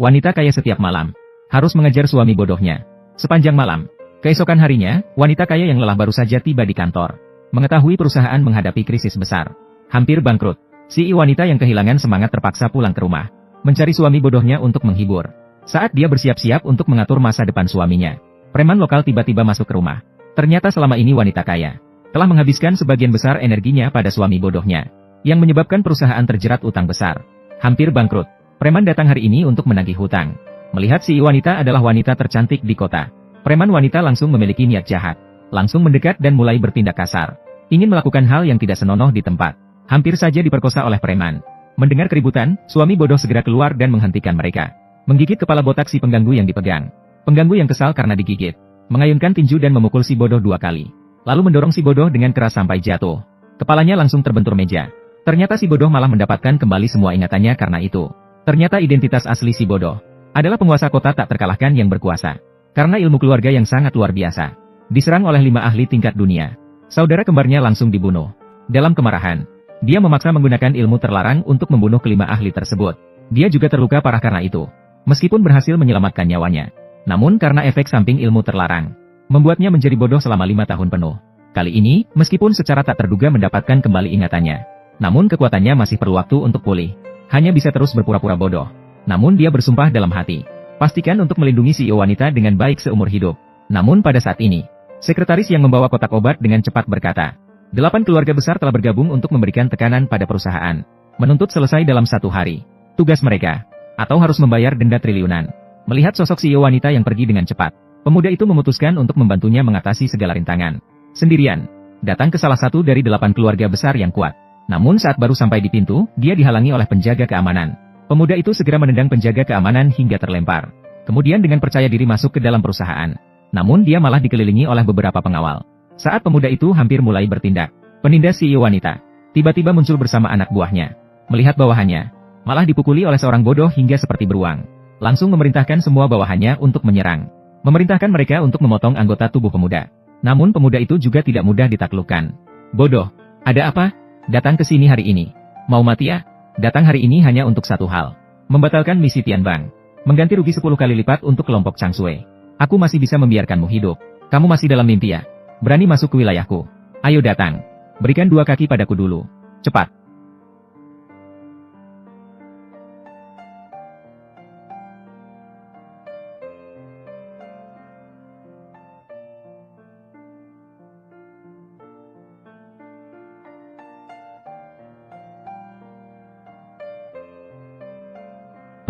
wanita kaya setiap malam harus mengejar suami bodohnya sepanjang malam. Keesokan harinya, wanita kaya yang lelah baru saja tiba di kantor. Mengetahui perusahaan menghadapi krisis besar, hampir bangkrut. Si wanita yang kehilangan semangat terpaksa pulang ke rumah, mencari suami bodohnya untuk menghibur. Saat dia bersiap-siap untuk mengatur masa depan suaminya, preman lokal tiba-tiba masuk ke rumah. Ternyata selama ini wanita kaya telah menghabiskan sebagian besar energinya pada suami bodohnya, yang menyebabkan perusahaan terjerat utang besar, hampir bangkrut. Preman datang hari ini untuk menagih hutang. Melihat si wanita adalah wanita tercantik di kota, preman wanita langsung memiliki niat jahat, langsung mendekat dan mulai bertindak kasar. Ingin melakukan hal yang tidak senonoh di tempat. Hampir saja diperkosa oleh preman. Mendengar keributan, suami bodoh segera keluar dan menghentikan mereka. Menggigit kepala botak si pengganggu yang dipegang. Pengganggu yang kesal karena digigit, mengayunkan tinju dan memukul si bodoh 2 kali. Lalu mendorong si bodoh dengan keras sampai jatuh. Kepalanya langsung terbentur meja. Ternyata si bodoh malah mendapatkan kembali semua ingatannya karena itu. Ternyata identitas asli si bodoh adalah penguasa kota tak terkalahkan yang berkuasa. Karena ilmu keluarga yang sangat luar biasa. Diserang oleh 5 ahli tingkat dunia. Saudara kembarnya langsung dibunuh. Dalam kemarahan, dia memaksa menggunakan ilmu terlarang untuk membunuh kelima ahli tersebut. Dia juga terluka parah karena itu. Meskipun berhasil menyelamatkan nyawanya, namun karena efek samping ilmu terlarang, membuatnya menjadi bodoh selama 5 tahun penuh. Kali ini, meskipun secara tak terduga mendapatkan kembali ingatannya, namun kekuatannya masih perlu waktu untuk pulih. Hanya bisa terus berpura-pura bodoh. Namun dia bersumpah dalam hati, pastikan untuk melindungi si wanita dengan baik seumur hidup. Namun pada saat ini, sekretaris yang membawa kotak obat dengan cepat berkata, 8 keluarga besar telah bergabung untuk memberikan tekanan pada perusahaan, menuntut selesai dalam 1 hari. Tugas mereka, atau harus membayar denda triliunan. Melihat sosok si wanita yang pergi dengan cepat, pemuda itu memutuskan untuk membantunya mengatasi segala rintangan. Sendirian, datang ke salah satu dari 8 keluarga besar yang kuat. Namun saat baru sampai di pintu, dia dihalangi oleh penjaga keamanan. Pemuda itu segera menendang penjaga keamanan hingga terlempar. Kemudian dengan percaya diri masuk ke dalam perusahaan. Namun dia malah dikelilingi oleh beberapa pengawal. Saat pemuda itu hampir mulai bertindak, penindas si wanita tiba-tiba muncul bersama anak buahnya. Melihat bawahannya, malah dipukuli oleh seorang bodoh hingga seperti beruang. Langsung memerintahkan semua bawahannya untuk menyerang. Memerintahkan mereka untuk memotong anggota tubuh pemuda. Namun pemuda itu juga tidak mudah ditaklukkan. Bodoh, ada apa? Datang ke sini hari ini. Mau mati ya? Datang hari ini hanya untuk satu hal. Membatalkan misi Tianbang. Mengganti rugi 10 kali lipat untuk kelompok Changshui. Aku masih bisa membiarkanmu hidup. Kamu masih dalam mimpi ya? Berani masuk ke wilayahku? Ayo datang. Berikan 2 kaki padaku dulu. Cepat.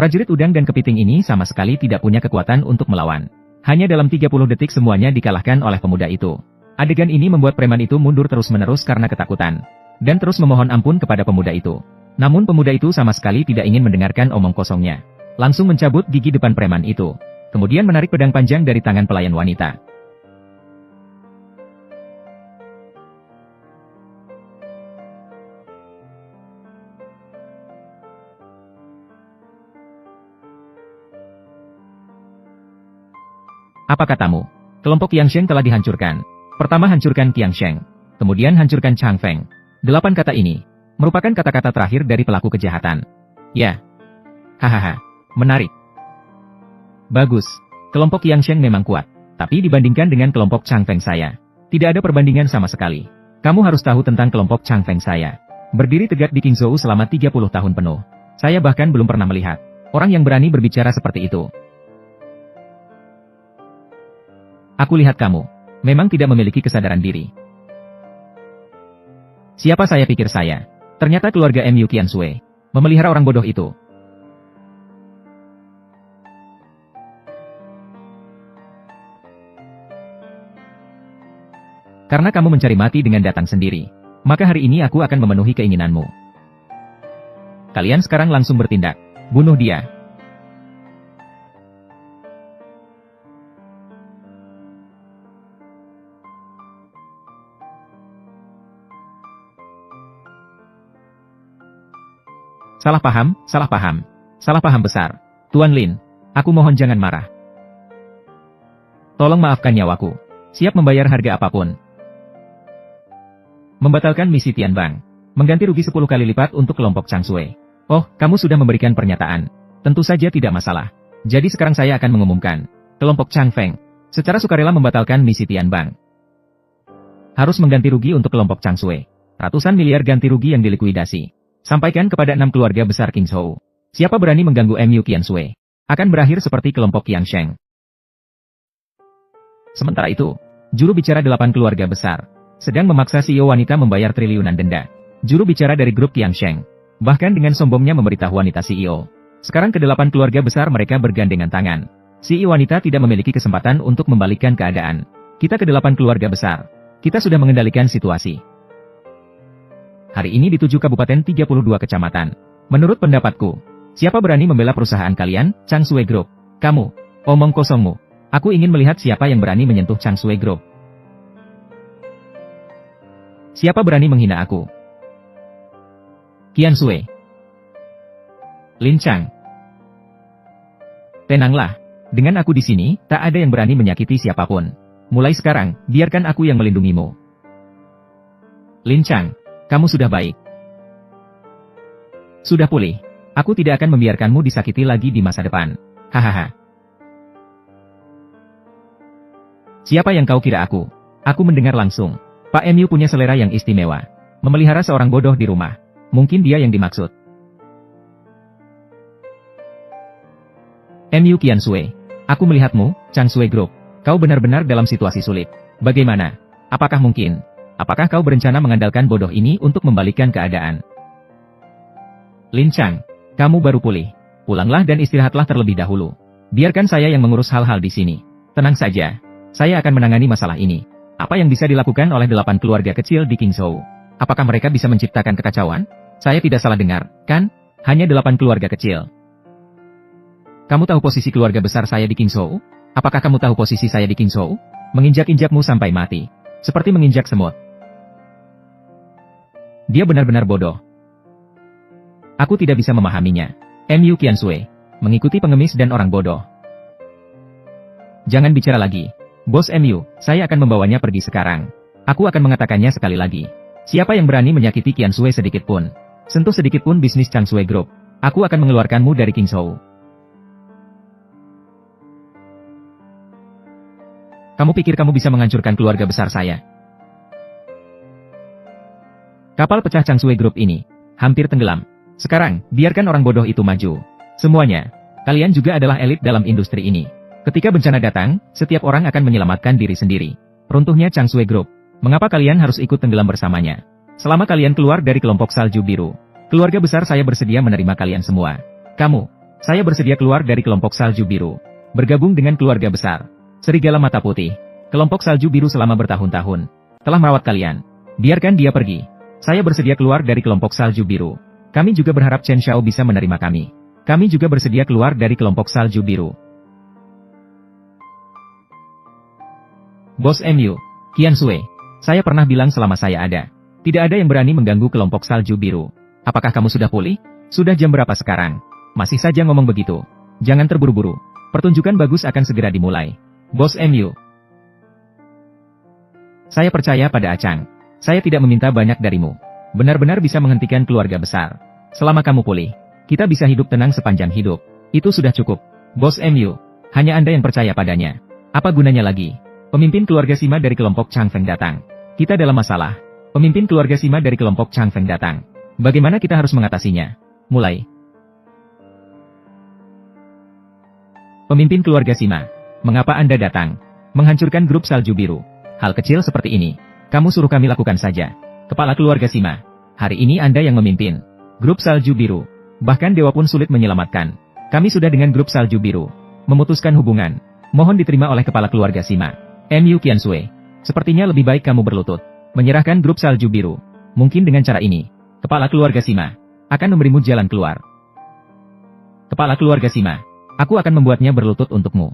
Prajurit udang dan kepiting ini sama sekali tidak punya kekuatan untuk melawan. Hanya dalam 30 detik semuanya dikalahkan oleh pemuda itu. Adegan ini membuat preman itu mundur terus-menerus karena ketakutan. Dan terus memohon ampun kepada pemuda itu. Namun pemuda itu sama sekali tidak ingin mendengarkan omong kosongnya. Langsung mencabut gigi depan preman itu. Kemudian menarik pedang panjang dari tangan pelayan wanita. Apa katamu? Kelompok Yangsheng telah dihancurkan. Pertama hancurkan Qiangsheng. Kemudian hancurkan Changfeng. 8 kata ini merupakan kata-kata terakhir dari pelaku kejahatan. Ya. Hahaha. Menarik. Bagus. Kelompok Yangsheng memang kuat. Tapi dibandingkan dengan kelompok Changfeng saya, tidak ada perbandingan sama sekali. Kamu harus tahu tentang kelompok Changfeng saya. Berdiri tegak di Qingzhou selama 30 tahun penuh. Saya bahkan belum pernah melihat orang yang berani berbicara seperti itu. Aku lihat kamu memang tidak memiliki kesadaran diri. Siapa saya pikir saya? Ternyata keluarga Mu Qianshui memelihara orang bodoh itu. Karena kamu mencari mati dengan datang sendiri, maka hari ini aku akan memenuhi keinginanmu. Kalian sekarang langsung bertindak. Bunuh dia. Salah paham, salah paham. Salah paham besar. Tuan Lin, aku mohon jangan marah. Tolong maafkan nyawaku. Siap membayar harga apapun. Membatalkan misi Tianbang. Mengganti rugi 10 kali lipat untuk kelompok Changshui. Oh, kamu sudah memberikan pernyataan. Tentu saja tidak masalah. Jadi sekarang saya akan mengumumkan. Kelompok Chang Feng secara sukarela membatalkan misi Tianbang. Harus mengganti rugi untuk kelompok Chang Sui. Ratusan miliar ganti rugi yang dilikuidasi. Sampaikan kepada 6 keluarga besar King Zhou. Siapa berani mengganggu MU Qian Sui, akan berakhir seperti kelompok Qian Sheng. Sementara itu, juru bicara 8 keluarga besar sedang memaksa CEO wanita membayar triliunan denda. Juru bicara dari grup Qian Sheng bahkan dengan sombongnya memberitahu wanita CEO. Sekarang ke-8 keluarga besar mereka bergandengan tangan. CEO wanita tidak memiliki kesempatan untuk membalikkan keadaan. Kita ke-8 keluarga besar. Kita sudah mengendalikan situasi. Hari ini di 7 kabupaten 32 kecamatan. Menurut pendapatku, siapa berani membela perusahaan kalian, Chang Sui Group? Kamu, omong kosongmu. Aku ingin melihat siapa yang berani menyentuh Chang Sui Group. Siapa berani menghina aku? Qian Sui. Lin Chang. Tenanglah. Dengan aku di sini, tak ada yang berani menyakiti siapapun. Mulai sekarang, biarkan aku yang melindungimu. Lin Chang, kamu sudah baik. Sudah pulih. Aku tidak akan membiarkanmu disakiti lagi di masa depan. Hahaha. Siapa yang kau kira aku? Aku mendengar langsung. Pak MU punya selera yang istimewa. Memelihara seorang bodoh di rumah. Mungkin dia yang dimaksud. MU Qian Sui. Aku melihatmu, Chang Sui Group. Kau benar-benar dalam situasi sulit. Bagaimana? Apakah mungkin? Apakah kau berencana mengandalkan bodoh ini untuk membalikkan keadaan? Lin Chang, kamu baru pulih. Pulanglah dan istirahatlah terlebih dahulu. Biarkan saya yang mengurus hal-hal di sini. Tenang saja. Saya akan menangani masalah ini. Apa yang bisa dilakukan oleh 8 keluarga kecil di Qingzhou? Apakah mereka bisa menciptakan kekacauan? Saya tidak salah dengar, kan? Hanya 8 keluarga kecil. Kamu tahu posisi keluarga besar saya di Qingzhou? Apakah kamu tahu posisi saya di Qingzhou? Menginjak-injakmu sampai mati. Seperti menginjak semut. Dia benar-benar bodoh. Aku tidak bisa memahaminya. MU Qian Sui. Mengikuti pengemis dan orang bodoh. Jangan bicara lagi. Bos MU, saya akan membawanya pergi sekarang. Aku akan mengatakannya sekali lagi. Siapa yang berani menyakiti Qian Sui sedikit pun, sentuh sedikit pun bisnis Chang Sui Group, aku akan mengeluarkanmu dari Qingzhou. Kamu pikir kamu bisa menghancurkan keluarga besar saya? Kapal pecah Chang Sui Group ini hampir tenggelam. Sekarang, biarkan orang bodoh itu maju. Semuanya, kalian juga adalah elit dalam industri ini. Ketika bencana datang, setiap orang akan menyelamatkan diri sendiri. Runtuhnya Chang Sui Group. Mengapa kalian harus ikut tenggelam bersamanya? Selama kalian keluar dari kelompok salju biru, keluarga besar saya bersedia menerima kalian semua. Kamu, saya bersedia keluar dari kelompok salju biru. Bergabung dengan keluarga besar Serigala Mata Putih. Kelompok salju biru selama bertahun-tahun telah merawat kalian. Biarkan dia pergi. Saya bersedia keluar dari kelompok salju biru. Kami juga berharap Chen Xiao bisa menerima kami. Kami juga bersedia keluar dari kelompok salju biru. Bos MU, Qian Sui. Saya pernah bilang selama saya ada, tidak ada yang berani mengganggu kelompok salju biru. Apakah kamu sudah pulih? Sudah jam berapa sekarang? Masih saja ngomong begitu. Jangan terburu-buru. Pertunjukan bagus akan segera dimulai. Bos MU. Saya percaya pada Acang. Saya tidak meminta banyak darimu. Benar-benar bisa menghentikan keluarga besar. Selama kamu pulih, kita bisa hidup tenang sepanjang hidup. Itu sudah cukup. Bos MU. Hanya Anda yang percaya padanya. Apa gunanya lagi? Pemimpin keluarga Sima dari kelompok Chang Feng datang. Kita dalam masalah. Pemimpin keluarga Sima dari kelompok Chang Feng datang. Bagaimana kita harus mengatasinya? Mulai. Pemimpin keluarga Sima. Mengapa Anda datang? Menghancurkan grup salju biru. Hal kecil seperti ini. Kamu suruh kami lakukan saja. Kepala keluarga Sima. Hari ini Anda yang memimpin grup salju biru. Bahkan dewa pun sulit menyelamatkan. Kami sudah dengan grup salju biru memutuskan hubungan. Mohon diterima oleh kepala keluarga Sima. MU Qian Sui. Sepertinya lebih baik kamu berlutut. Menyerahkan grup salju biru. Mungkin dengan cara ini, kepala keluarga Sima akan memberimu jalan keluar. Kepala keluarga Sima. Aku akan membuatnya berlutut untukmu.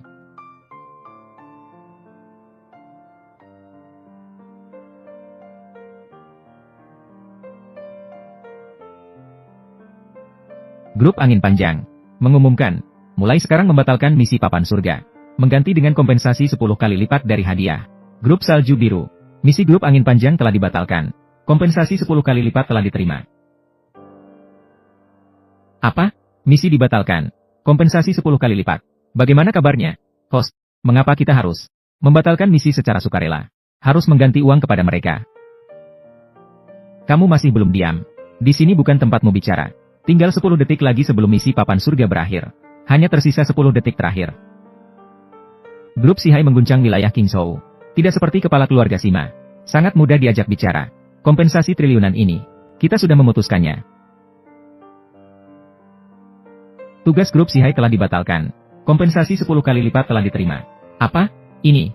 Grup Angin Panjang mengumumkan, mulai sekarang membatalkan misi papan surga, mengganti dengan kompensasi 10 kali lipat dari hadiah. Grup Salju Biru, misi grup Angin Panjang telah dibatalkan, kompensasi 10 kali lipat telah diterima. Apa? Misi dibatalkan, kompensasi 10 kali lipat. Bagaimana kabarnya? Host, mengapa kita harus membatalkan misi secara sukarela? Harus mengganti uang kepada mereka. Kamu masih belum diam. Di sini bukan tempatmu bicara. Tinggal 10 detik lagi sebelum misi papan surga berakhir. Hanya tersisa 10 detik terakhir. Grup Sihai mengguncang wilayah Qingzhou. Tidak seperti kepala keluarga Sima. Sangat mudah diajak bicara. Kompensasi triliunan ini, kita sudah memutuskannya. Tugas grup Sihai telah dibatalkan. Kompensasi 10 kali lipat telah diterima. Apa? Ini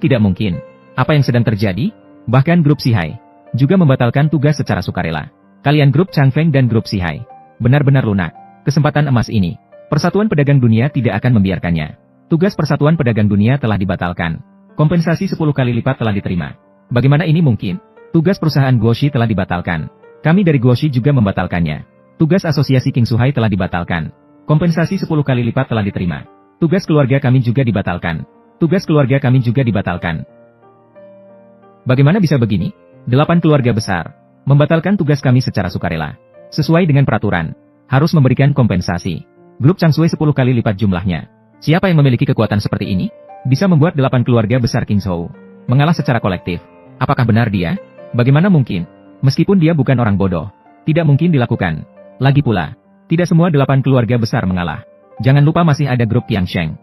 tidak mungkin. Apa yang sedang terjadi? Bahkan grup Sihai juga membatalkan tugas secara sukarela. Kalian grup Changfeng dan grup Sihai benar-benar lunak. Kesempatan emas ini, Persatuan Pedagang Dunia tidak akan membiarkannya. Tugas Persatuan Pedagang Dunia telah dibatalkan. Kompensasi 10 kali lipat telah diterima. Bagaimana ini mungkin? Tugas perusahaan Guoshi telah dibatalkan. Kami dari Guoshi juga membatalkannya. Tugas asosiasi King Suhai telah dibatalkan. Kompensasi 10 kali lipat telah diterima. Tugas keluarga kami juga dibatalkan. Tugas keluarga kami juga dibatalkan. Bagaimana bisa begini? 8 keluarga besar membatalkan tugas kami secara sukarela. Sesuai dengan peraturan, harus memberikan kompensasi. Grup Changshui 10 kali lipat jumlahnya. Siapa yang memiliki kekuatan seperti ini? Bisa membuat 8 keluarga besar Qingzhou mengalah secara kolektif. Apakah benar dia? Bagaimana mungkin? Meskipun dia bukan orang bodoh, tidak mungkin dilakukan. Lagi pula, tidak semua 8 keluarga besar mengalah. Jangan lupa masih ada grup Qiangsheng.